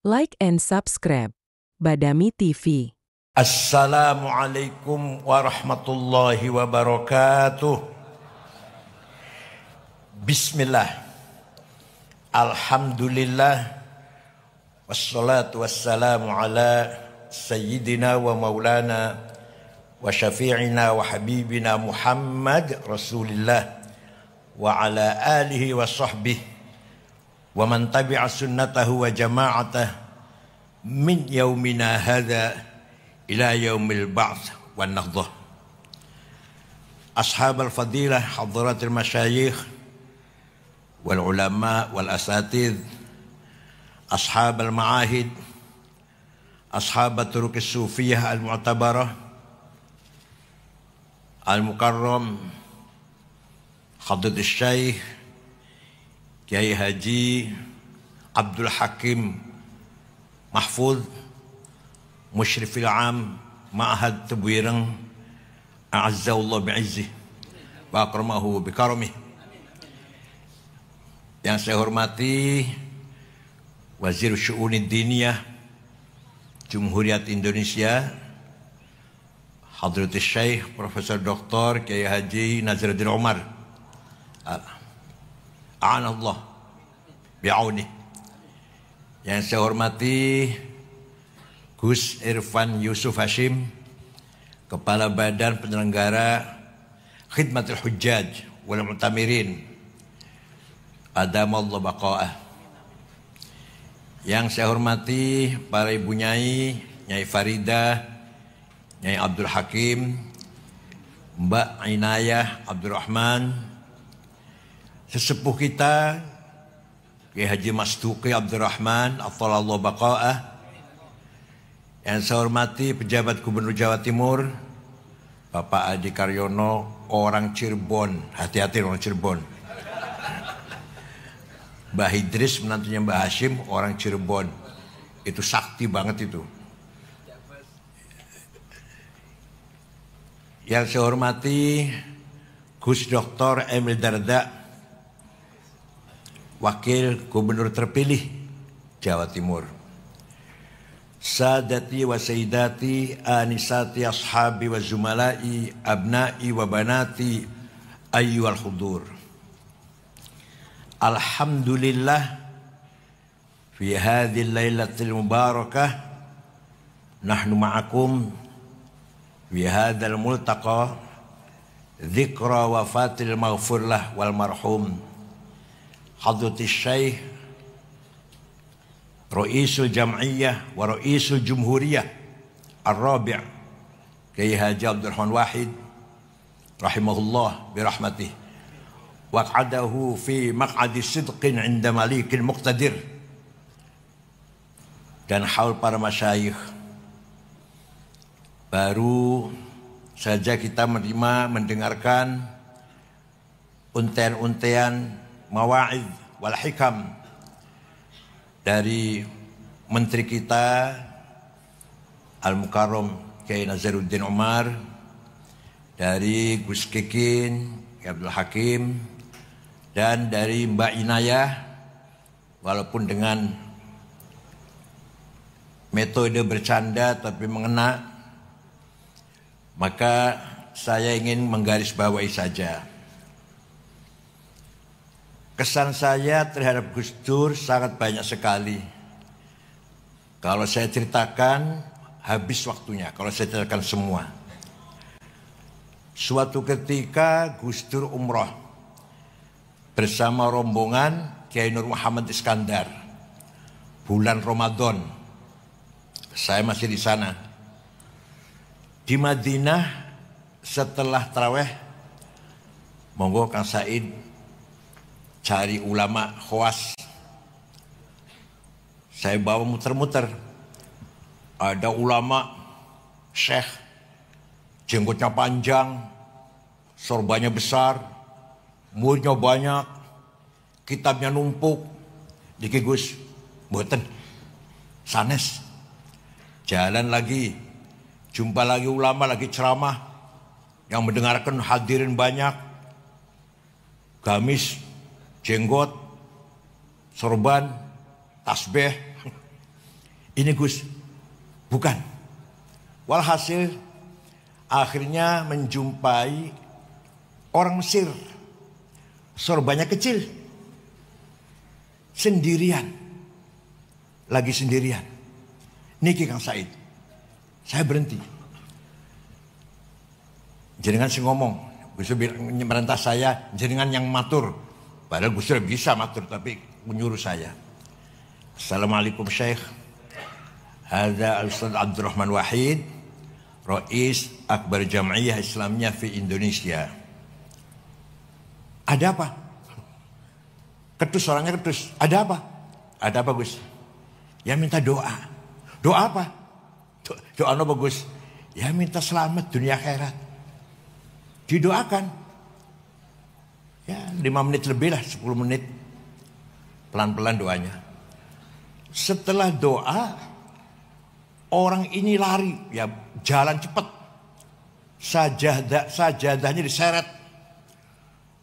Like and subscribe Badami TV. Assalamualaikum warahmatullahi wabarakatuh. Bismillah. Alhamdulillah. Wassalatu wassalamu ala sayyidina wa maulana wa syafi'ina wa habibina Muhammad Rasulillah wa ala alihi wa sahbihi wa man tabi'a sunnatahu wa jama'atah min yaumina hadha ila yaumil ba'ts wan nahdhah. Ashab al-fadilah, hadaratil masyayikh wal ulama wal asatidh, ashab al-ma'ahid, ashab turuq as-sufiyah al-mu'tabarah al-mukarram, hadratus syekh Kiai Haji Abdul Hakim Mahfuz, Musyrifil Am Ma'had Tebuireng, A'azzallahu bi'izzih wa akramahu bikaramih. Yang saya hormati Wazir Syu'unid Diniyah Jumhuriyat Indonesia, Hadratus Syekh Profesor Dr. Kiai Haji Nazaruddin Umar, a'anallah bi'auni. Yang saya hormati Gus Irfan Yusuf Hashim, Kepala Badan Penyelenggara Khidmatul Hujjaj wal Mu'tamirin, adamallahu baqa'ah. Yang saya hormati para ibu nyai, Nyai Farida, Nyai Abdul Hakim, Mbak Inayah Abdurrahman, sesepuh kita Kiai Haji Mastuqi Abdurrahman, athalallahu baqa'ah. Yang saya hormati pejabat Gubernur Jawa Timur Bapak Adi Karyono, orang Cirebon, hati-hati orang Cirebon. Mbah Idris menantunya Mbah Hashim, orang Cirebon, itu sakti banget itu. Yang saya hormati Gus Dr. Emil Dardak, Wakil Gubernur terpilih Jawa Timur. Sadati wa sayyidati, anisati ashabi wa zumalai, abnai wa banati, ayyuhal hudur. Alhamdulillah fi hadhil lailatil mubarakah nahnu ma'akum fi hadzal multaqa dzikra wafatil maghfurlah wal marhum Hadratus Syekh Ra'isul Jam'iyah wa Ra'isul Jumhuriyah Ar-Rabi' Kiai Haji Abdul Rahman Wahid rahimahullah birahmatih waq'adahu fi maq'adi sidqin 'inda malikin muqtadir. Dan haul para masyayikh, baru saja kita mendengarkan untean-untean mawa'id wal hikam dari menteri kita Al-Mukarram Kiai Nazaruddin Umar, dari Gus Kikin Abdul Hakim, dan dari Mbak Inayah, walaupun dengan metode bercanda tapi mengena. Maka saya ingin menggarisbawahi saja. Kesan saya terhadap Gus Dur sangat banyak sekali. Kalau saya ceritakan habis waktunya, kalau saya ceritakan semua. Suatu ketika Gus Dur umroh bersama rombongan Kiai Nur Muhammad Iskandar, bulan Ramadan. Saya masih di sana. Di Madinah setelah tarawih, monggo Kang Said cari ulama khawas. Saya bawa muter-muter. Ada ulama syekh, jenggotnya panjang, sorbannya besar, muridnya banyak, kitabnya numpuk. Diki Gus, mboten sanes. Jalan lagi, jumpa lagi ulama lagi ceramah, yang mendengarkan hadirin banyak, gamis, jenggot, sorban, tasbih. Ini Gus, bukan. Walhasil akhirnya menjumpai orang Mesir. Sorbannya kecil. Sendirian. Lagi sendirian. Niki Kang Said. Saya berhenti. Jenengan sih ngomong. Gus Dur merintah saya, jenengan yang matur. Padahal Gus Dur bisa matur, tapi menyuruh saya. Assalamualaikum Syekh. Hadza Al-Ustaz Abdurrahman Wahid, Rais Akbar Jam'iyah Islamiyah fi Indonesia. Ada apa? Ketus, orangnya ketus. Ada apa? Ada apa Gus? Ya minta doa. Doa apa? Doa apa Gus? Ya minta selamat dunia akhirat. Didoakan. Ya 5 menit lebih lah, 10 menit. Pelan-pelan doanya. Setelah doa, orang ini lari, ya jalan cepat. Sajadahnya diseret.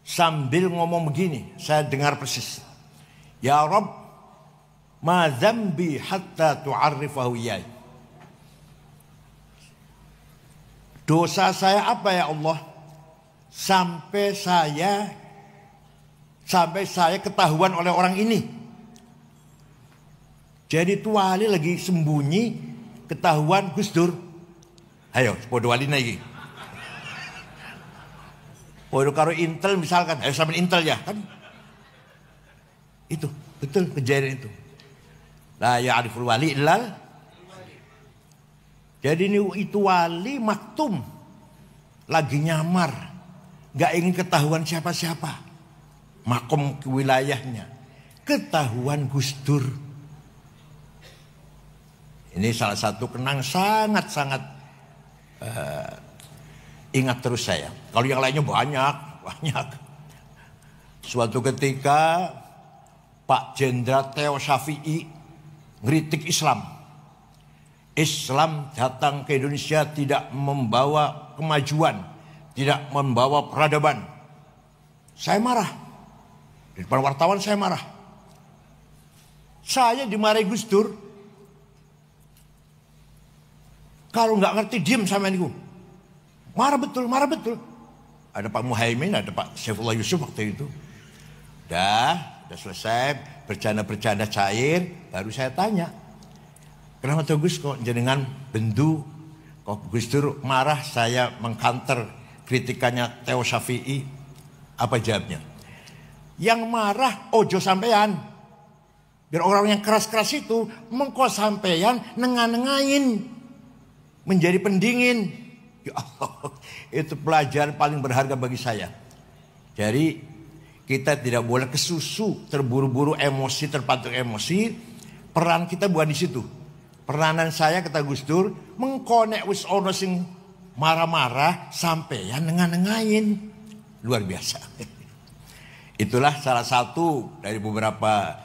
Sambil ngomong begini, saya dengar persis. Ya Rabb, ma dzambi hatta tu'arrifahu iyai. Dosa saya apa ya Allah? Sampai saya ketahuan oleh orang ini. Jadi itu wali lagi sembunyi, ketahuan Gus Dur. Ayo, podo wali lagi. Podo karo Intel misalkan, ayo sama Intel ya kan? Itu betul kejadian itu. La ya'riful wali illal. Jadi ini itu wali maktum, lagi nyamar, nggak ingin ketahuan siapa-siapa. Makom ke wilayahnya, ketahuan Gus Dur. Ini salah satu kenang sangat-sangat ingat terus saya. Kalau yang lainnya banyak. Suatu ketika Pak Jenderal Theo Syafi'i ngeritik Islam. Islam datang ke Indonesia tidak membawa kemajuan, tidak membawa peradaban. Saya marah. Di depan wartawan saya marah. Saya dimarahi Gus Dur. Kalau nggak ngerti diem sama niku. Marah betul. Ada Pak Muhaimin, ada Pak Saifullah Yusuf waktu itu. Udah selesai bercanda cair, baru saya tanya. Kenapa tuh Gus kok jenengan bendu? Kok Gus Dur marah saya mengkanter kritikannya Theo Syafi'i? Apa jawabnya? Yang marah ojo sampean. Biar orang yang keras-keras itu mengko sampean nengan-nengain. Menjadi pendingin. Ya Allah, itu pelajaran paling berharga bagi saya. Jadi kita tidak boleh kesusu, terburu-buru emosi, terpatuk emosi. Peran kita bukan di situ. Peranan saya kata Gus Dur mengkonek wis ono sing marah-marah sampeyan nengan-nengain. Luar biasa. Itulah salah satu dari beberapa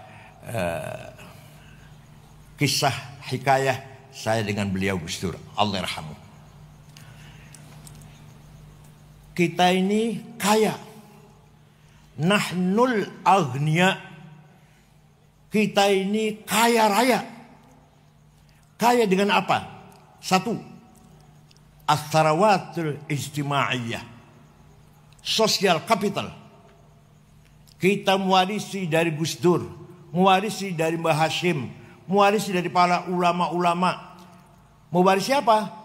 kisah hikayah saya dengan beliau Gus Dur, Allah yarhamu. Kita ini kaya. Nahnul aghnia. Kita ini kaya raya. Kaya dengan apa? Satu, as-sarawatul ijtimaiyah. Social capital. Kita mewarisi dari Gus Dur, mewarisi dari Mbah Hashim, mewarisi dari para ulama-ulama. Mewarisi apa?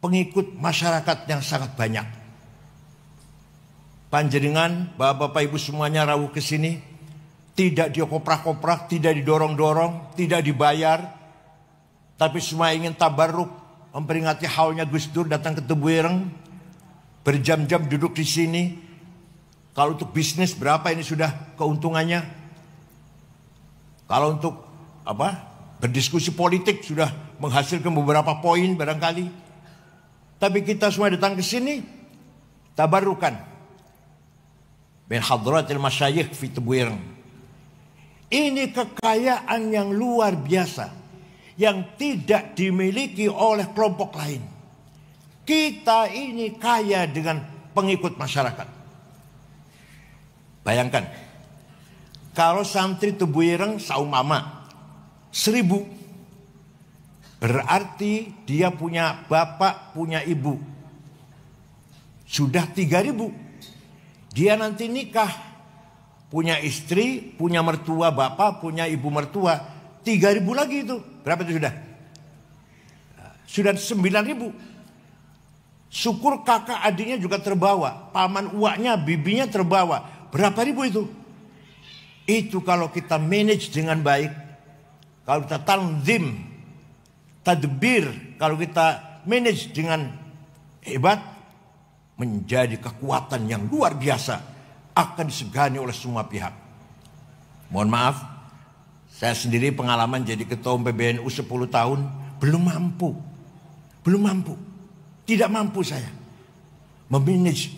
Pengikut masyarakat yang sangat banyak. Panjenengan, bapak-bapak ibu semuanya rawuh ke sini, tidak dioprak-oprak, tidak didorong-dorong, tidak dibayar, tapi semua ingin tabarruk, memperingati haulnya Gus Dur datang ke Tebuireng, berjam-jam duduk di sini. Kalau untuk bisnis berapa ini sudah keuntungannya? Kalau untuk berdiskusi politik sudah menghasilkan beberapa poin barangkali. Tapi kita semua datang ke sini tabarrukan min hadratil masyayikh fi Tebuireng. Ini kekayaan yang luar biasa yang tidak dimiliki oleh kelompok lain. Kita ini kaya dengan pengikut masyarakat. Bayangkan, kalau santri Tebuireng saumpama 1000, Berarti dia punya bapak, punya ibu. Sudah 3.000. Dia nanti nikah. Punya istri, punya mertua bapak, punya ibu mertua. 3.000 lagi itu. Berapa itu sudah? Sudah 9.000. Syukur kakak adiknya juga terbawa. Paman uaknya, bibinya terbawa. Berapa ribu itu? Itu kalau kita manage dengan baik. Kalau kita tanzim, tadbir. Kalau kita manage dengan hebat. Menjadi kekuatan yang luar biasa. Akan disegani oleh semua pihak. Mohon maaf. Saya sendiri pengalaman jadi ketua PBNU 10 tahun. Belum mampu. Belum mampu. Tidak mampu saya memanage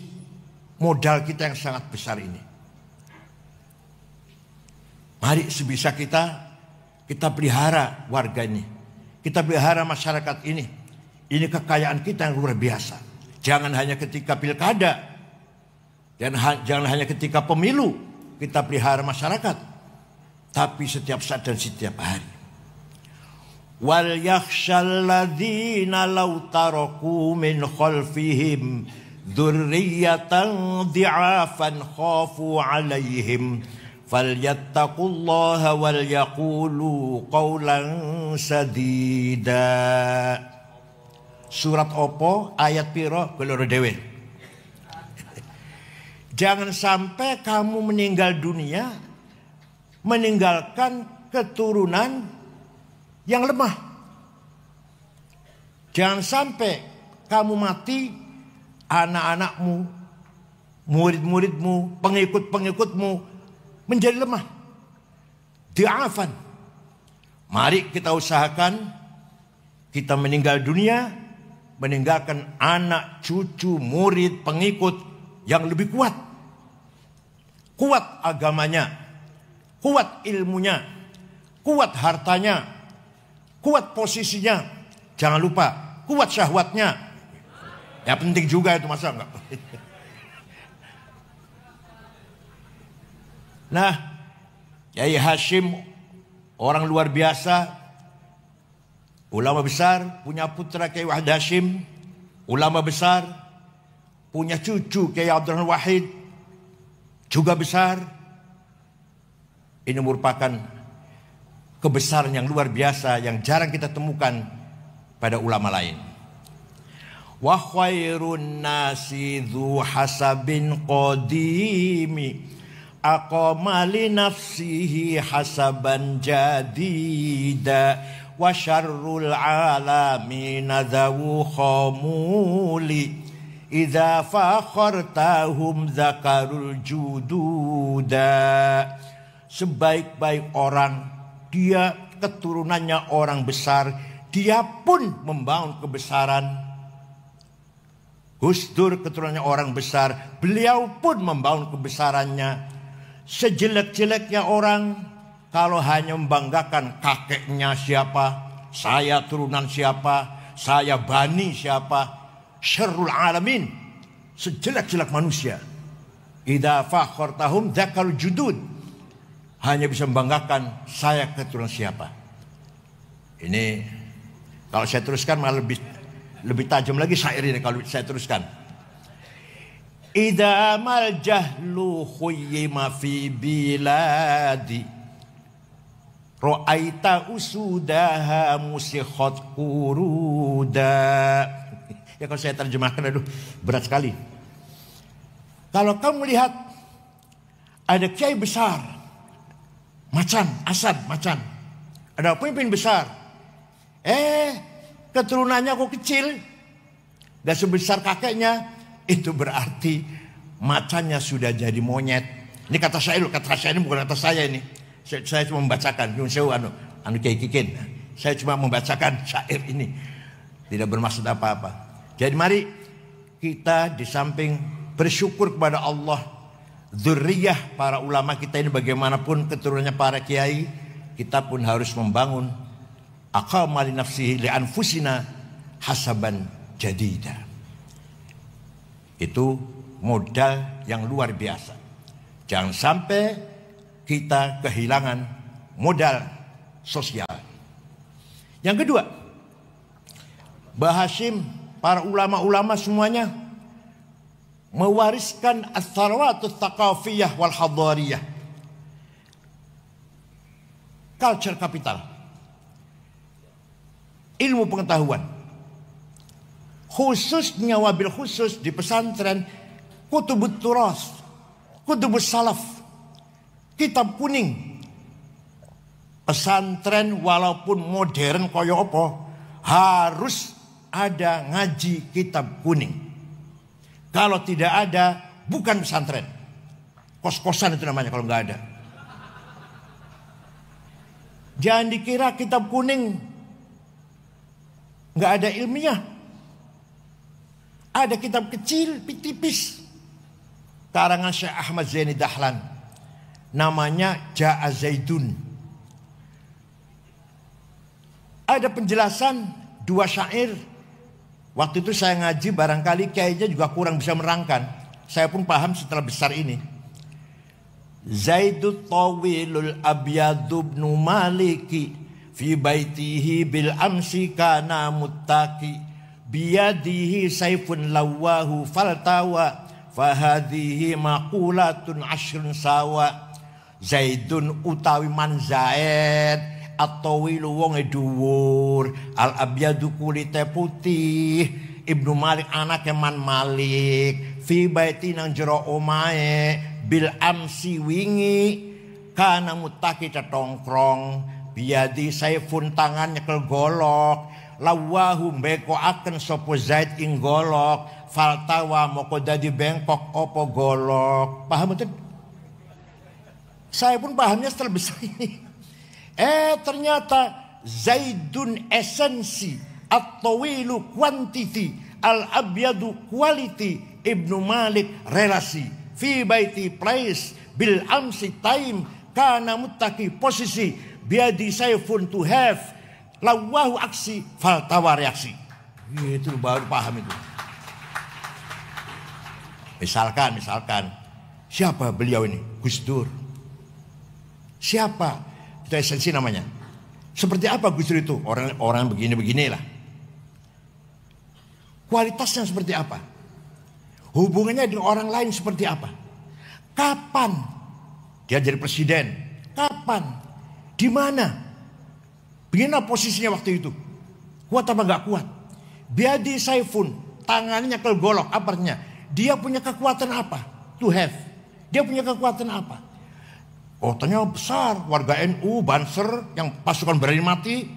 modal kita yang sangat besar ini. Mari sebisa kita pelihara warga ini. Kita pelihara masyarakat ini. Ini kekayaan kita yang luar biasa. Jangan hanya ketika pilkada. Dan jangan hanya ketika pemilu kita pelihara masyarakat. Tapi setiap saat dan setiap hari. Wal yakhshal ladzina law taraku min khalfihim dzurriyyatan dhi'afan khafu 'alaihim falyattaqullaha wal yaqulu qawlan sadida. Surat opo ayat piro keloro dhewe. Jangan sampai kamu meninggal dunia meninggalkan keturunan yang lemah. Jangan sampai kamu mati, anak-anakmu, murid-muridmu, pengikut-pengikutmu menjadi lemah. Di'afan. Mari kita usahakan kita meninggal dunia, meninggalkan anak, cucu, murid, pengikut yang lebih kuat. Kuat agamanya, kuat ilmunya, kuat hartanya, kuat posisinya. Jangan lupa, kuat syahwatnya. Ya penting juga itu, masa enggak? Nah, Kiai Hashim orang luar biasa. Ulama besar, punya putra Kiai Wahid Hashim. Ulama besar, punya cucu Kiai Abdurrahman Wahid. Juga besar. Ini merupakan kebesaran yang luar biasa yang jarang kita temukan pada ulama lain. Wa khairun nasi dzu hasabin qadimi aqama li nafsihi hasaban jadida wa syarrul alamin dzu khamuli idza fakhartahum zakarul jududa. Sebaik-baik orang, dia keturunannya orang besar, dia pun membangun kebesaran. Gus Dur keturunannya orang besar, beliau pun membangun kebesarannya. Sejelek-jeleknya orang, kalau hanya membanggakan kakeknya siapa, saya turunan siapa, saya bani siapa, syarrul alamin, sejelek-jelek manusia. Idza fakhartahum dzakal judud, hanya bisa membanggakan saya keturunan siapa. Ini kalau saya teruskan malah lebih tajam lagi syair ini kalau saya teruskan. Idza mal jahlu khuyyima fi biladi ra'aita usudaha musikhat quruda. Ya kalau saya terjemahkan, aduh berat sekali. Kalau kamu lihat ada kiai besar, Macan, Asad, Macan. Ada pemimpin besar. Keturunannya kok kecil. Gak sebesar kakeknya. Itu berarti macannya sudah jadi monyet. Ini kata saya, ini bukan kata saya ini. Saya cuma membacakan. Anu Kiai Kikin. Saya cuma membacakan syair ini. Tidak bermaksud apa-apa. Jadi mari kita di samping bersyukur kepada Allah, dzurriyyah para ulama kita ini bagaimanapun keturunannya para kiai, kita pun harus membangun aqama li nafsihi li anfusina hasaban jadida. Itu modal yang luar biasa. Jangan sampai kita kehilangan modal sosial. Yang kedua, Mbah Hashim, para ulama-ulama semuanya mewariskan as-sarwatut thaqafiyah wal hadariyah. Culture capital. Ilmu pengetahuan. Khususnya wabil khusus di pesantren kutubut turas, kutubus salaf, kitab kuning. Pesantren walaupun modern kaya apa, harus ada ngaji kitab kuning. Kalau tidak ada, bukan pesantren. Kos-kosan itu namanya kalau nggak ada. Jangan dikira kitab kuning nggak ada ilmiah. Ada kitab kecil, tipis, karangan Syekh Ahmad Zaini Dahlan, namanya Ja'a Zaidun. Ada penjelasan 2 syair. Waktu itu saya ngaji, barangkali kayaknya juga kurang bisa merangkan. Saya pun paham setelah besar ini. Zaidut tawilul abyadu ibnu maliki fi baitihi bil amsi kana muttaqi biyadihi saifun lawahu faltawa fahadhihi maqulatun ashrun sawa. Zaidun utawi man Zaid at-tawilu wonge dhuwur, al-abyadu kulite putih, Ibnu Malik anake man Malik, fi baiti nang jero omahe, bil amsi wingi, kana mutaki tetongkrong, biadi saifun tangan nyekel golok, lawahu mbeko akan sapa Zaid ing golok, faltawa moko dadi bengkok opo golok. Paham betul? Saya pun pahamnya setelah besar ini. Ternyata Zaidun esensi, at-tawilu quantity, al-abyadu quality, Ibnu Malik relasi, fi baiti place, bil amsi time, kana muttaqi posisi, biadi saifun to have, lawahu aksi, faltawa reaksi. Itu baru paham itu. Misalkan siapa beliau ini? Gus Dur. Siapa? Itu esensi namanya. Seperti apa Gus Dur itu? Orang begini-beginilah. Kualitasnya seperti apa? Hubungannya dengan orang lain seperti apa? Kapan dia jadi presiden? Kapan? Di mana? Bagaimana posisinya waktu itu? Kuat apa enggak kuat? Biadi saifun, tangannya nyekel golok, apa artinya? Dia punya kekuatan apa? To have. Dia punya kekuatan apa? Kotanya besar, warga NU, Banser, yang pasukan berani mati.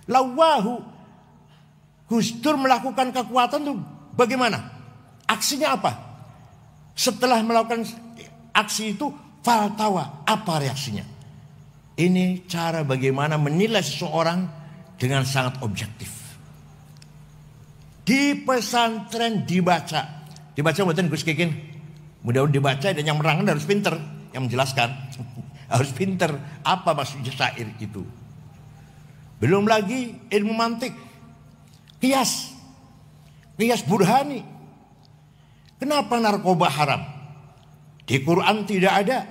Lawahu, Gus Dur melakukan kekuatan itu bagaimana? Aksinya apa? Setelah melakukan aksi itu, faltawa, apa reaksinya? Ini cara bagaimana menilai seseorang dengan sangat objektif. Di pesantren dibaca buatan Gus Kikin. Mudah-mudahan dibaca dan yang menerangkan harus pinter. Yang menjelaskan harus pinter apa maksudnya syair itu. Belum lagi ilmu mantik, kias burhani. Kenapa narkoba haram? Di Quran tidak ada,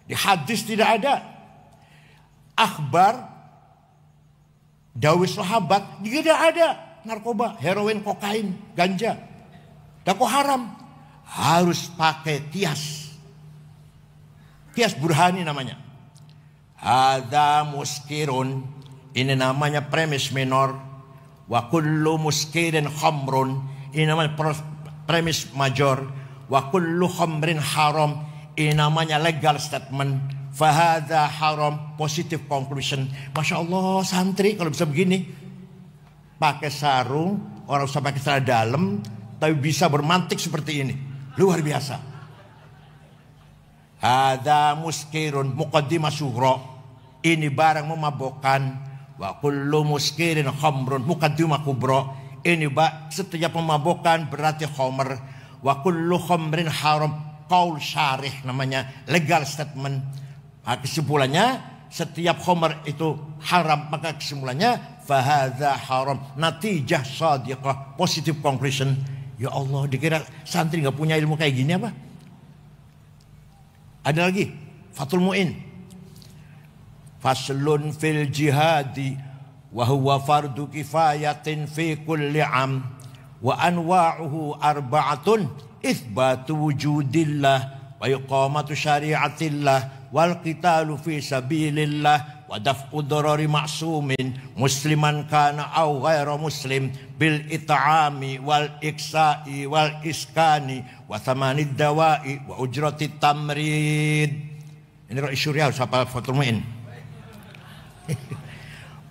di hadis tidak ada. Akhbar dawai sahabat tidak ada narkoba, heroin, kokain, ganja. Dan kok haram? Harus pakai kias. Kias burhani namanya. Hadza muskirun. Ini namanya premis minor. Wa kullu muskirin khamrun. Ini namanya premis major. Wa kullu khamrin haram. Ini namanya legal statement. Fahadza haram. Positive conclusion. Masya Allah santri kalau bisa begini. Pakai sarung. Orang usah pakai celana dalam. Tapi bisa bermantik seperti ini. Luar biasa. Ada muskirun muqaddimah sughra. Ini barang memabukkan. Wa kullu muskirin khamrun muqaddimah kubra. Ini setiap memabukkan berarti khamr. Wa kullu khamrin haram. Qaul syarih namanya legal statement. Kesimpulannya setiap khamr itu haram, maka kesimpulannya fahadza haram. Natijah shadiqah, positive conclusion. Ya Allah, dikira santri nggak punya ilmu kayak gini apa? Ada lagi Fathul Mu'in. Faslun fil jihadi wa huwa fardu kifayatin fi kulli am wa anwa'uhu arba'atun itsbatu wujudillah wa iqamatu syari'atillah wal qitalu fi sabilillah wa daf'u darari ma'sumin musliman kana aw ghairu muslim bil it'ami wal iksa'i wal iskani wa thamanid dawa'i wa ujratit tamrid. Ini Rais Syuriah harus hafal Fathul Mu'in.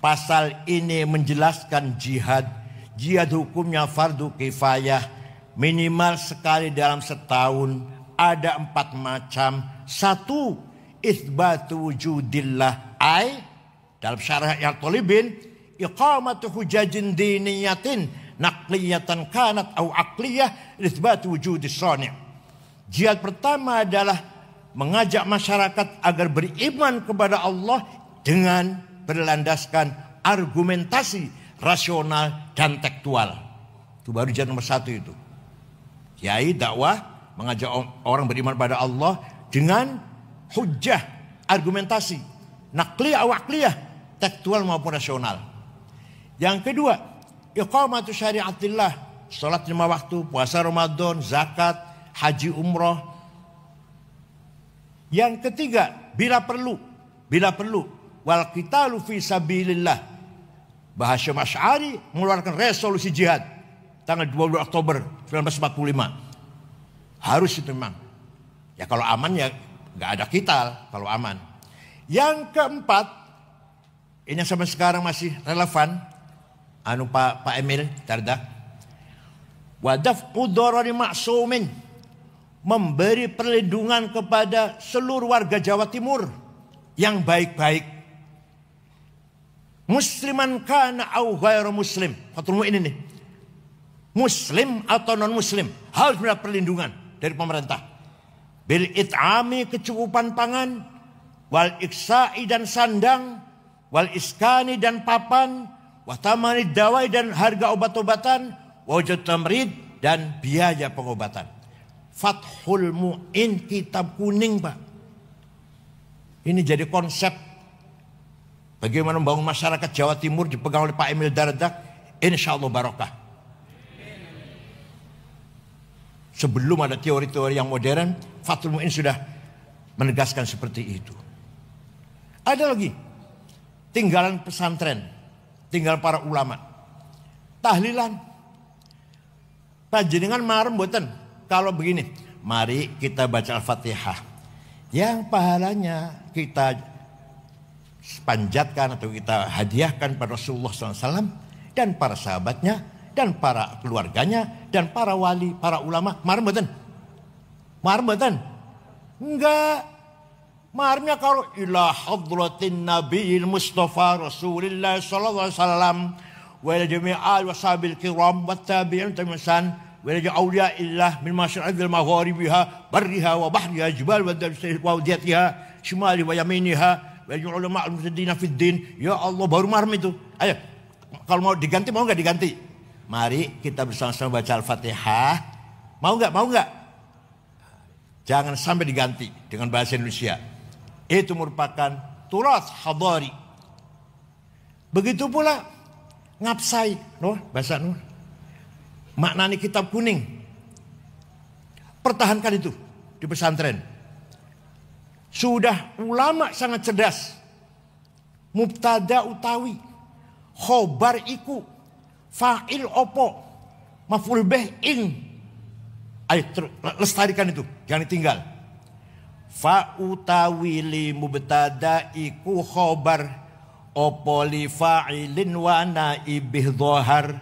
Pasal ini menjelaskan jihad. Jihad hukumnya fardu kifayah, minimal sekali dalam setahun. Ada 4 macam. 1, itsbatu wujudillah, ay dalam syarah yang tolibin, iqamatu hujajin diniyatin naqliyatan kanat au aqliyah itsbatu wujudis sani'. Jihad pertama adalah mengajak masyarakat agar beriman kepada Allah dengan berlandaskan argumentasi rasional dan tekstual. Itu baru jihad nomor 1 itu. Kiai dakwah mengajak orang beriman pada Allah dengan hujjah, argumentasi, naqliyah wa aqliyah, tekstual maupun rasional. Yang kedua, iqamatu syari'atillah, salat 5 waktu, puasa Ramadan, zakat, haji umrah. Yang ketiga, bila perlu, wal qitalu fi sabilillah. Mbah Hasyim Asy'ari mengeluarkan resolusi jihad tanggal 22 Oktober 1945. Harus itu memang. Ya kalau aman ya nggak ada qital kalau aman. Yang keempat, ini yang sampai sekarang masih relevan, Pak Emil Dardak. Wadaf udorori maksumin, memberi perlindungan kepada seluruh warga Jawa Timur yang baik-baik. Musliman kana au ghairu muslim. Fathul Mu'in ini. Muslim atau non muslim harus mendapat perlindungan dari pemerintah. Bil it'ami, kecukupan pangan, wal iksa'i dan sandang, wal iskani dan papan, wa tamanid dawai dan harga obat-obatan, wajud tamrid dan biaya pengobatan. Fathul Mu'in, kitab kuning Pak. Ini jadi konsep bagaimana membangun masyarakat Jawa Timur dipegang oleh Pak Emil Dardak. Insyaallah barokah. Sebelum ada teori-teori yang modern, Fathul Mu'in sudah menegaskan seperti itu. Ada lagi, tinggalan pesantren, tinggal para ulama. Tahlilan. Panjenengan marem mboten kalau begini, mari kita baca Al-Fatihah. Yang pahalanya kita panjatkan atau kita hadiahkan pada Rasulullah SAW dan para sahabatnya dan para keluarganya dan para wali, para ulama. Marem mboten? Marem mboten? Enggak. Maremnya kalau ila hadratin nabiyil mustafa Rasulillah sallallahu alaihi wasallam wa ila jami'al washabil kiram wat tabi'in tamisan wa ila awliya illah min masyariqil magharibiha barriha wa bahriha jibal wa wadiyatiha shimali wa yaminiha wa ulama al-mutaddina fid din. Ya Allah, baru marem itu. Ayo, kalau mau diganti mau enggak diganti? Mari kita bersama-sama baca Al-Fatihah. Mau enggak? Jangan sampai diganti dengan bahasa Indonesia. Itu merupakan turas hadari. Begitu pula ngapsai, bahasa maknani kitab kuning. Pertahankan itu di pesantren. Sudah ulama sangat cerdas. Mubtada utawi, khobar iku, fa'il opo, maf'ul bih ing. Ayo lestarikan itu, jangan ditinggal. Fa utawi li mubtada iku khobar, opo li fa'ilin wa naibih dhohar,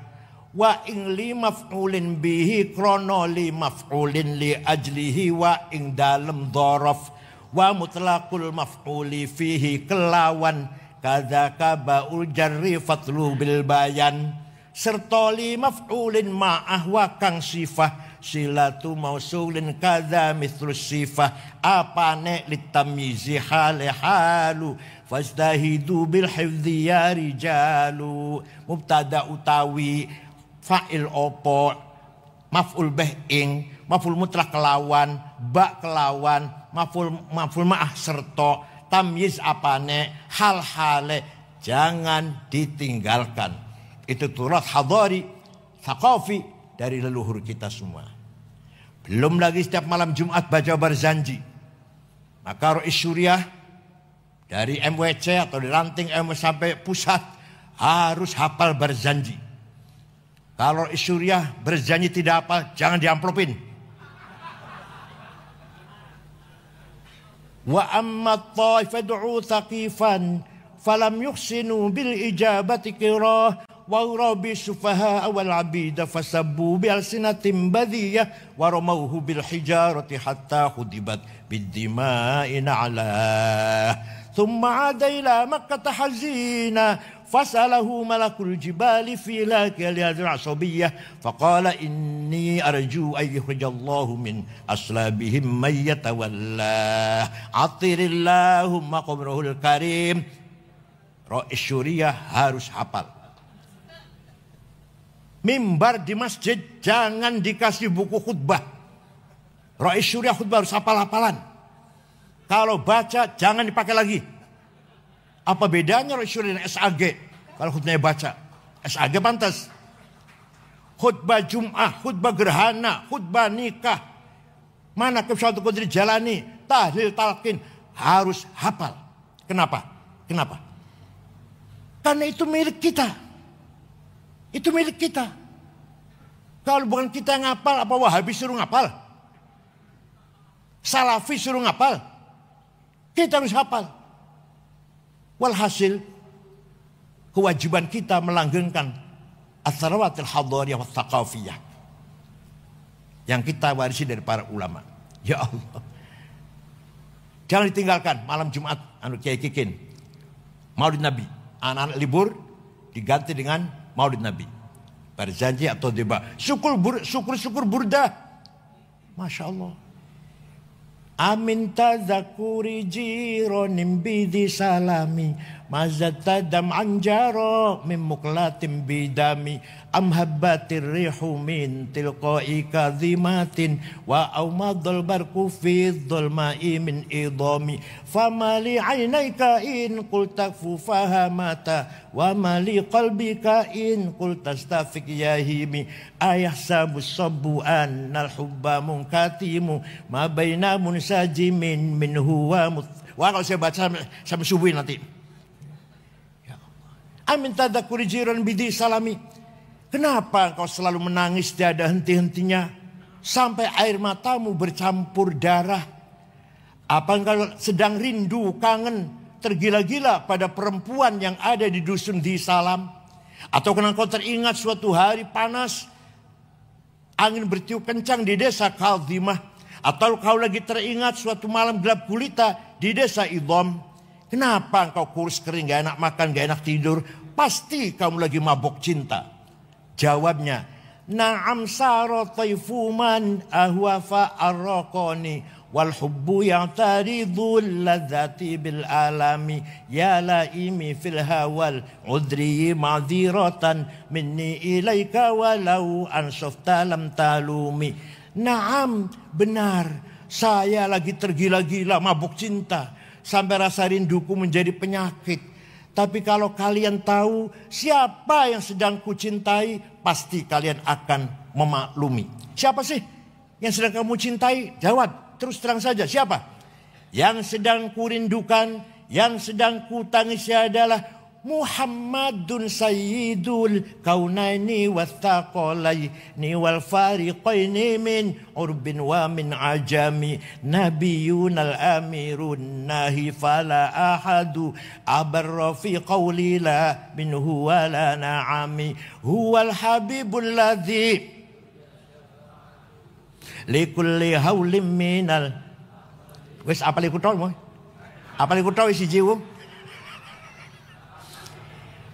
wa ing li maf'ulin bihi krono li maf'ulin li ajlihi wa ing dalem dhorof, wa mutlaqul maf'uli fihi kelawan kadzaka ba'ul jarri fatlu bil bayan, serta li maf'ulin ma'ah wa kang sifah silatu mausulin kadza mithlus sifah apane litamyizi halu fastahidu bil hifdzi ya rijalu. Mubtada utawi, fa'il opo, maf'ul bih ing, maf'ul mutlaq kelawan, ba kelawan, maf'ul ma'ah serta tamyiz apane hal hale jangan ditinggalkan. Itu turas hadari, thaqafi dari leluhur kita semua. Belum lagi setiap malam Jumat baca Barzanji. Maka Rois Syuriah dari MWC atau di ranting sampai pusat harus hafal Barzanji. Kalau Rois Syuriah berjanji tidak hafal, jangan diamplopin. Wa amma taifad'u thaqifan falam yuhsinu bil ijabati qirah wa rabi sufaha wal abida fasabbu bi alsinatin badiyah wa ramawhu bil hijarati hatta khudibat bid dima'i na'la thumma 'ada ila makkah hazina fasalahu malakul jibali fi lakal asabiyyah faqala inni arju ay yukhrijallahu min aslabihim may yatawalla atirillahumma qabrahul karim. Rois Syuriah harus hafal. Mimbar di masjid jangan dikasih buku khutbah. Rois Syuriah khutbah harus hafal-hafalan. Kalau baca jangan dipakai lagi. Apa bedanya Rois Syuriah dan SAG? Kalau khutbahnya baca, SAG pantas. Khutbah Jum'ah, khutbah gerhana, khutbah nikah, mana ke suatu kudri jalani, tahlil talqin, harus hafal. Kenapa? Kenapa? Karena itu milik kita. Itu milik kita. Kalau bukan kita yang ngapal, apa Wahabi suruh ngapal? Salafi suruh ngapal? Kita harus hafal. Walhasil, kewajiban kita melanggengkan as-sarawatil hadariyah wa thaqafiyah yang kita warisi dari para ulama. Ya Allah. Jangan ditinggalkan malam Jumat Kiai Kikin. Maulid Nabi. Anak-anak libur diganti dengan Maulid Nabi. Barzanji atau deba. Syukur burdah. Masya Allah. Amin tazakuri jironim bidi salami mazatadam anjaro min muklatim bidami am habbatir rihu min tilqai kadhimatin wa aumadul barku fi dhulma'i min idami famali aynayka in qul takfu fahamata wa mali qalbika in qul tastafik yahimi ayahsabu sabbu annal hubba munkatimu ma baina munsajimin min huwa wah kalau saya baca sampai subuh nanti. Amin tadakuri jiran bidi salami. Kenapa engkau selalu menangis tiada henti-hentinya sampai air matamu bercampur darah? Apa engkau sedang rindu, kangen, tergila-gila pada perempuan yang ada di dusun di Salam? Atau karena engkau teringat suatu hari panas, angin bertiup kencang di desa Kaldimah? Atau kau lagi teringat suatu malam gelap gulita di desa Idham? Kenapa engkau kurus kering, gak enak makan, gak enak tidur? Pasti kamu lagi mabok cinta. Jawabnya, na'am saro taifuman ahwafa arraqani wal hubbu ya'taridul ladzati bil alami ya laimi fil hawal udri ma'dziratan minni ilaika walau ansafta lam talumi. Na'am, benar, saya lagi tergila-gila mabuk cinta sampai rasa rinduku menjadi penyakit. Tapi kalau kalian tahu siapa yang sedang kucintai, pasti kalian akan memaklumi. Siapa sih yang sedang kamu cintai? Jawab, terus terang saja, siapa? Yang sedang kurindukan, yang sedang kutangisi adalah Muhammadun sayyidul kaunaini wathaqalaini wal fariqaini min urbin wa min ajami nabiyun al amirun nahi fala ahadu abarra fi qawli la minhu wa la na'ami huwal habibul ladzi likulli hawlim minal wis apa liku tau mo apa liku tau isi jiwa.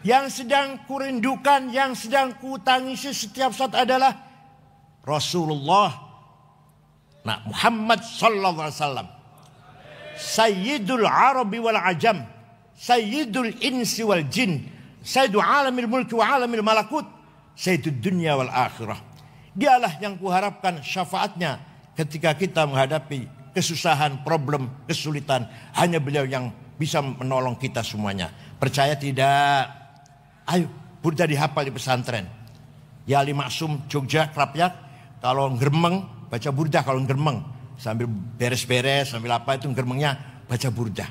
Yang sedang kurindukan, yang sedang kutangisi setiap saat adalah Rasulullah. Nah, Muhammad sallallahu alaihi wasallam. Sayyidul Arabi wal Ajam, Sayyidul Insi wal Jin, Sayyidul Alamil Mulki wa Alamil Malakut, Sayyidul Dunya wal Akhirah. Dialah yang kuharapkan syafaatnya ketika kita menghadapi kesusahan, problem, kesulitan. Hanya beliau yang bisa menolong kita semuanya. Percaya tidak? Ayo, burda dihafal di pesantren. Ya Ali Maksum Jogja Krapyak, kalau ngeremeng baca burda, kalau ngeremeng sambil beres-beres sambil apa itu ngeremengnya baca burda.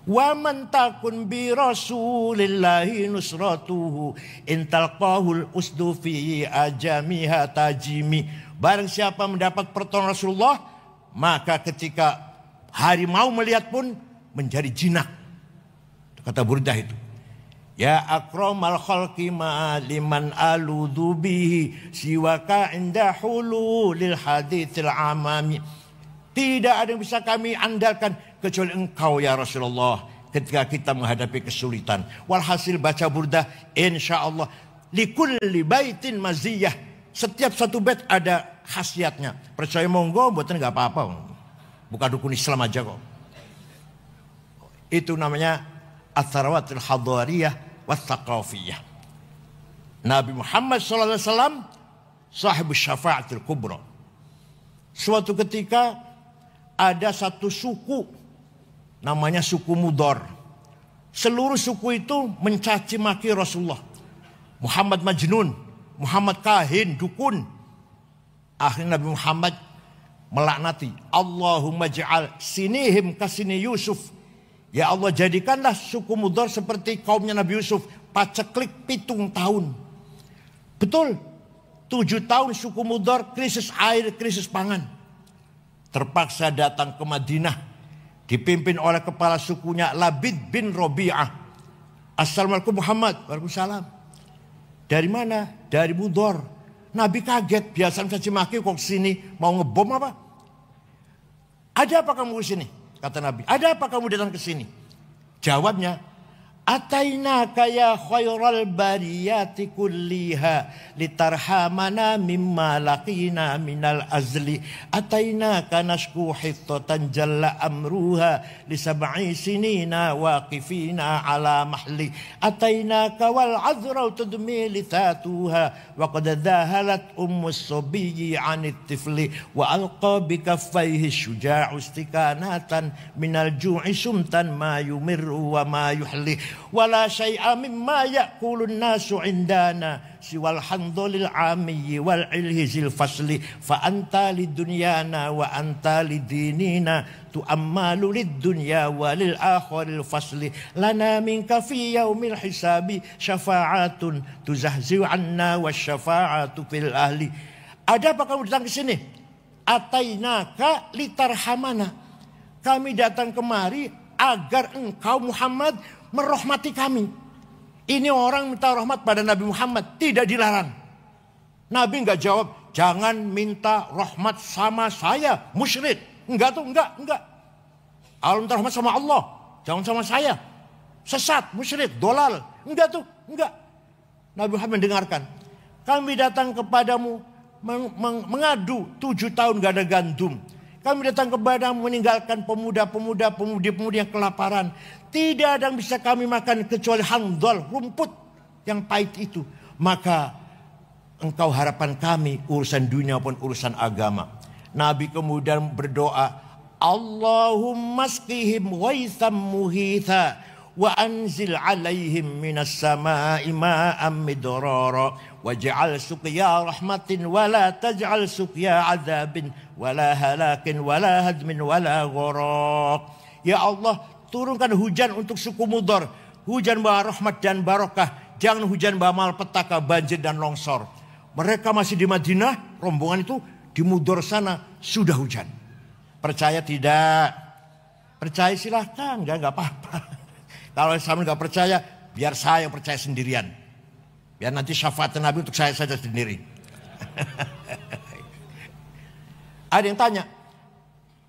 Wa man takun bi rasulillahi nusratuhu intalqahul usdu fi ajamiha tajimi. Barang siapa mendapat pertolongan Rasulullah, maka ketika harimau melihat pun menjadi jinak. Kata burdah itu. Ya akramal khalqi ma liman aludhu bihi siwaka inda hululil hadithil amami. Tidak ada yang bisa kami andalkan kecuali engkau ya Rasulullah ketika kita menghadapi kesulitan. Walhasil baca burdah insyaallah likulli baitin maziyah. Setiap satu bait ada khasiatnya. Percaya monggo, mboten enggak apa-apa. Bukan dukun Islam aja kok. Itu namanya Atharawatul Hadariyah Wathaqafiyah. Nabi Muhammad SAW sahibus syafa'atul kubra. Suatu ketika ada satu suku namanya suku Mudhar. Seluruh suku itu mencaci maki Rasulullah. Muhammad Majnun, Muhammad kahin, dukun. Akhirnya Nabi Muhammad melaknati, Allahumma ja'al sinihim kasini Yusuf. Ya Allah, jadikanlah suku Mudhar seperti kaumnya Nabi Yusuf, paceklik 7 tahun. Betul, 7 tahun suku Mudhar krisis air, krisis pangan. Terpaksa datang ke Madinah, dipimpin oleh kepala sukunya Labid bin Robi'ah. Assalamualaikum Muhammad. Waalaikumsalam. Dari mana? Dari Mudhar. Nabi kaget, biasa caci maki kok kesini mau ngebom apa? Ada apa kamu kesini? Kata Nabi, ada apa kamu datang ke sini? Jawabnya, atainaka ya khairal bariyati kulliha litarhamana mimma laqina minal azli. Atainaka nashku hittatan jalla amruha li sab'i sinina waqifina ala mahli. Atainaka wal azra tudmi lithatuha wa qad dahalat ummus sabiyyi 'anit tifli wa alqa bi kaffayhi syuja'u istikanatan minal ju'i sumtan ma yumirru wa ma yuhli. Wala syai'a mimma ya'kulun nasu indana siwal handolil amiyyi wal ilhizil fasli fa anta lidunyana wa anta lidinina tu'ammalu lidunya walil akhiril fasli lana minka fi yaumil hisabi syafa'atun tuzahzi'u anna wasyafa'atu fil ahli. Ada apa kamu datang ke sini? Atainaka litarhamana. Kami datang kemari agar engkau Muhammad merahmati kami. Ini orang minta rahmat pada Nabi Muhammad, tidak dilarang. Nabi enggak jawab, jangan minta rahmat sama saya, musyrik. Enggak tuh, enggak. Kalau minta rahmat sama Allah, jangan sama saya. Sesat, musyrik, dolal. Enggak tuh, enggak. Nabi Muhammad mendengarkan. Kami datang kepadamu mengadu 7 tahun gak ada gandum. Kami datang kepadamu meninggalkan pemuda-pemuda, pemudi-pemudi yang kelaparan. Tidak ada yang bisa kami makan kecuali handol, rumput yang pahit itu. Maka engkau harapan kami urusan dunia pun urusan agama. Nabi kemudian berdoa, Allahumma skihim waitham muhitha wa anzil alaihim minas sama'i ma'am midrara waj'al suqya rahmatin wala taj'al suqya azabin wala halakin wala hadmin wala gharaq. Ya Allah, turunkan hujan untuk suku Mudhar, hujan bawa rahmat dan barokah, jangan hujan bawa malpetaka, banjir dan longsor. Mereka masih di Madinah, rombongan itu di Mudhar sana sudah hujan. Percaya tidak? Percaya silahkan, enggak apa-apa. Kalau sama nggak percaya, biar saya yang percaya sendirian. Biar nanti syafaat Nabi untuk saya saja sendiri. Ada yang tanya,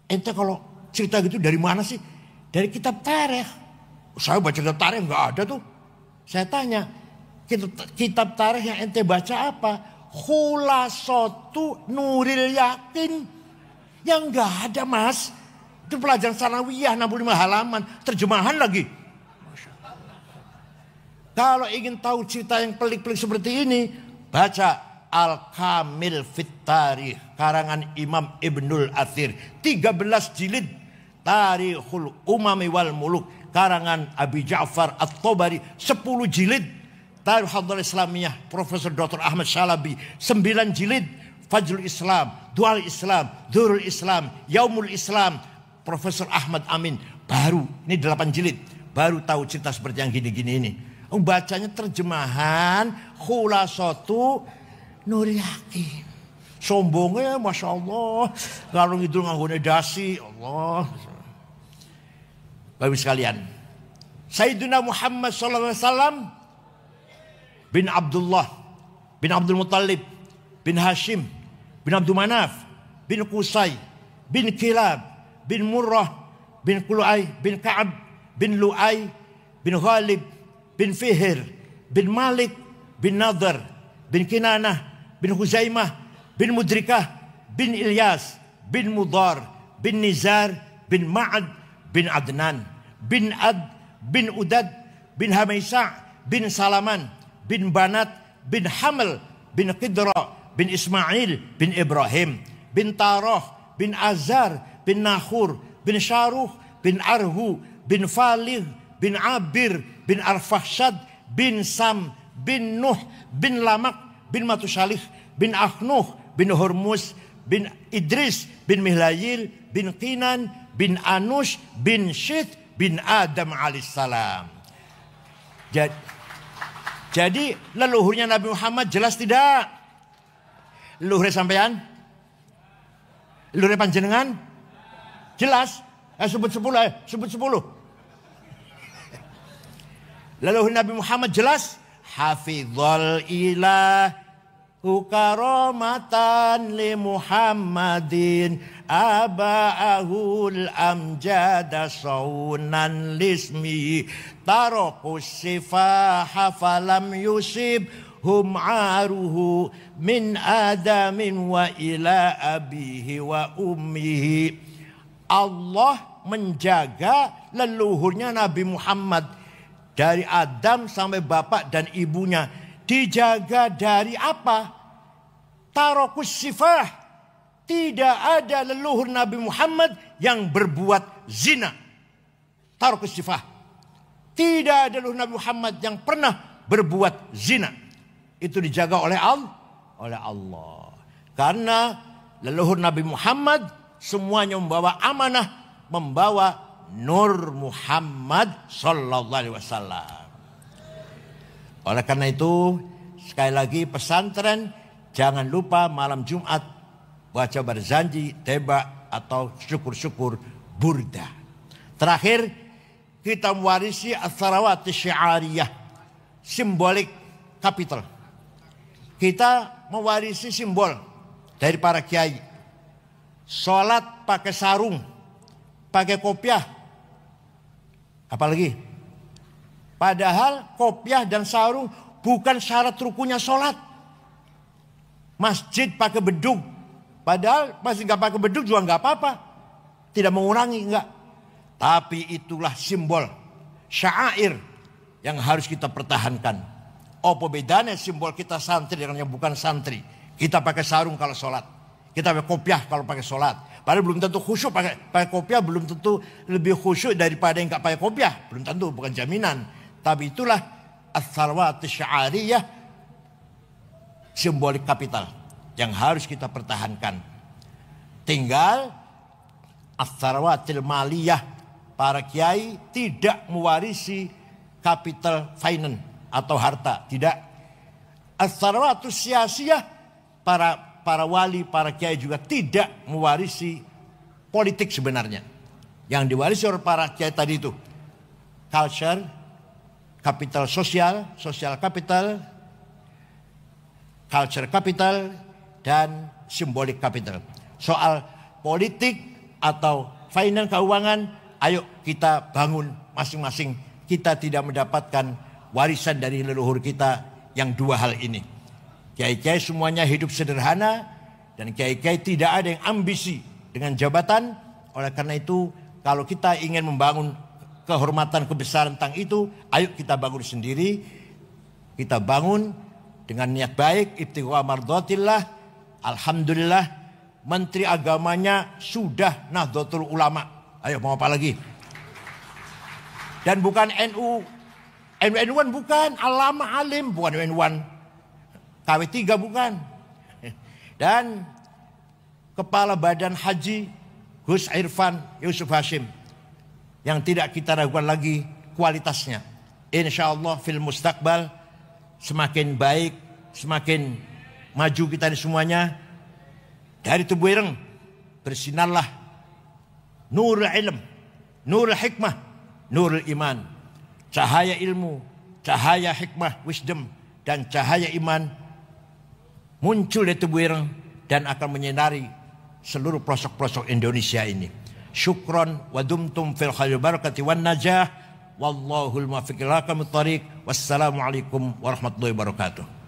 ente kalau cerita gitu dari mana sih? Dari kitab tarikh. Saya baca kitab tarikh nggak ada tuh. Saya tanya, kitab tarikh yang ente baca apa? Khulasatu Nuril Yakin. Yang nggak ada mas. Itu pelajaran sanawiyah 65 halaman, terjemahan lagi. Kalau ingin tahu cerita yang pelik-pelik seperti ini, baca Al-Kamil Fit Tarikh karangan Imam Ibnul Athir, 13 jilid, Tarikhul Umami wal Muluk, karangan Abi Ja'far At-Tabari, 10 jilid. Tarikh Hadalah Islamiyah Profesor Dr. Ahmad Shalabi, 9 jilid. Fajrul Islam, Dual Islam, Durul Islam, Yaumul Islam, Profesor Ahmad Amin. Baru, ini 8 jilid. Baru tahu cerita seperti yang gini-gini ini. Bacanya terjemahan Khulasatu Nurul Yaqin. Sombongnya Masya Allah. Kalau ngidul nganggone dasi, Allah. Bapak sekalian, Sayyidina Muhammad SAW bin Abdullah, bin Abdul Muttalib, bin Hashim, bin Abdul Manaf, bin Qusay, bin Kilab, bin Murrah, bin Qulu'ay, bin Ka'ab, bin Lu'ay, bin Ghalib, bin Fihir, bin Malik, bin Nadhr, bin Kinanah, bin Huzaimah, bin Mudrikah, bin Ilyas, bin Mudar, bin Nizar, bin Ma'ad, bin Adnan, bin Ad, bin Udad, bin Hamaisa', bin Salaman, bin Banat, bin Hamel, bin Qidra, bin Ismail, bin Ibrahim, bin Tarah, bin Azar, bin Nahur, bin Syaruh, bin Arhu, bin Faligh, bin Abir, bin Arfahshad, bin Sam, bin Nuh, bin Lamak, bin Matusalih, bin Akhnuh, bin Hormuz, bin Idris, bin Mihlayil, bin Qinan, bin Anush, bin Syith, bin Adam alaihissalam. Jadi leluhurnya Nabi Muhammad jelas tidak? Leluhur sampean? Leluhur panjenengan? Jelas? Sebut 10, sebut 10. Leluhur Nabi Muhammad jelas? Hafizul ilahu karamatan li Muhammadin aba'ahul amjada saunan lismi tarakus sifaha falam yusib hum aruhu min adamin wa ila abihi wa ummihi. Allah menjaga leluhurnya Nabi Muhammad dari Adam sampai bapak dan ibunya. Dijaga dari apa? Tarakus sifah. Tidak ada leluhur Nabi Muhammad yang berbuat zina. Tarakus sifah. Tidak ada leluhur Nabi Muhammad yang pernah berbuat zina. Itu dijaga oleh Allah. Karena leluhur Nabi Muhammad semuanya membawa amanah, membawa nur Muhammad sallallahu alaihi wasallam. Oleh karena itu, sekali lagi pesantren jangan lupa malam Jumat baca berzanji, teba atau syukur-syukur burda. Terakhir, kita mewarisi as-salawat syiariyah, simbolik kapital. Kita mewarisi simbol dari para kiai. Sholat pakai sarung, pakai kopiah. Apalagi? Padahal kopiah dan sarung bukan syarat rukunya sholat. Masjid pakai bedug. Padahal masih nggak pakai bedug juga nggak apa-apa. Tidak mengurangi, enggak. Tapi itulah simbol syair yang harus kita pertahankan. Apa bedanya simbol kita santri dengan yang bukan santri? Kita pakai sarung kalau sholat. Kita pakai kopiah kalau pakai sholat. Padahal belum tentu khusyuk pakai kopiah. Belum tentu lebih khusyuk daripada yang nggak pakai kopiah. Belum tentu, bukan jaminan. Tapi itulah as-salawat syiariyah, simbolik kapital yang harus kita pertahankan. Tinggal as-salawatil maliyah, para kiai tidak mewarisi capital finance atau harta, tidak. As-salawatus siyasiyah, para wali, para kiai juga tidak mewarisi politik sebenarnya. Yang diwarisi oleh para kiai tadi itu culture, capital sosial, social capital, culture capital, dan symbolic capital. Soal politik atau finance, keuangan, ayo kita bangun masing-masing. Kita tidak mendapatkan warisan dari leluhur kita yang dua hal ini. Kiai-kiai semuanya hidup sederhana, dan kiai-kiai tidak ada yang ambisi dengan jabatan. Oleh karena itu, kalau kita ingin membangun kehormatan, kebesaran tentang itu, ayo kita bangun sendiri. Kita bangun dengan niat baik, ibtigha mardhatillah. Alhamdulillah, menteri agamanya sudah Nahdlatul Ulama. Ayo mau apa lagi? Dan bukan NU1 bukan, Alama Alim bukan NU1, KW3 bukan. Dan Kepala Badan Haji Gus Irfan Yusuf Hashim, yang tidak kita ragukan lagi kualitasnya. Insya Allah fil mustaqbal semakin baik, semakin maju kita ini semuanya. Dari Tebu Ireng bersinarlah nurul ilm, nurul hikmah, nurul iman. Cahaya ilmu, cahaya hikmah, wisdom, dan cahaya iman muncul di Tebu Ireng dan akan menyinari seluruh pelosok-pelosok Indonesia ini. Syukron wa dumtum fil khairi barakati wan najah. Wallahul muwaffiq ila aqwamit thoriq. Wassalamualaikum warahmatullahi wabarakatuh.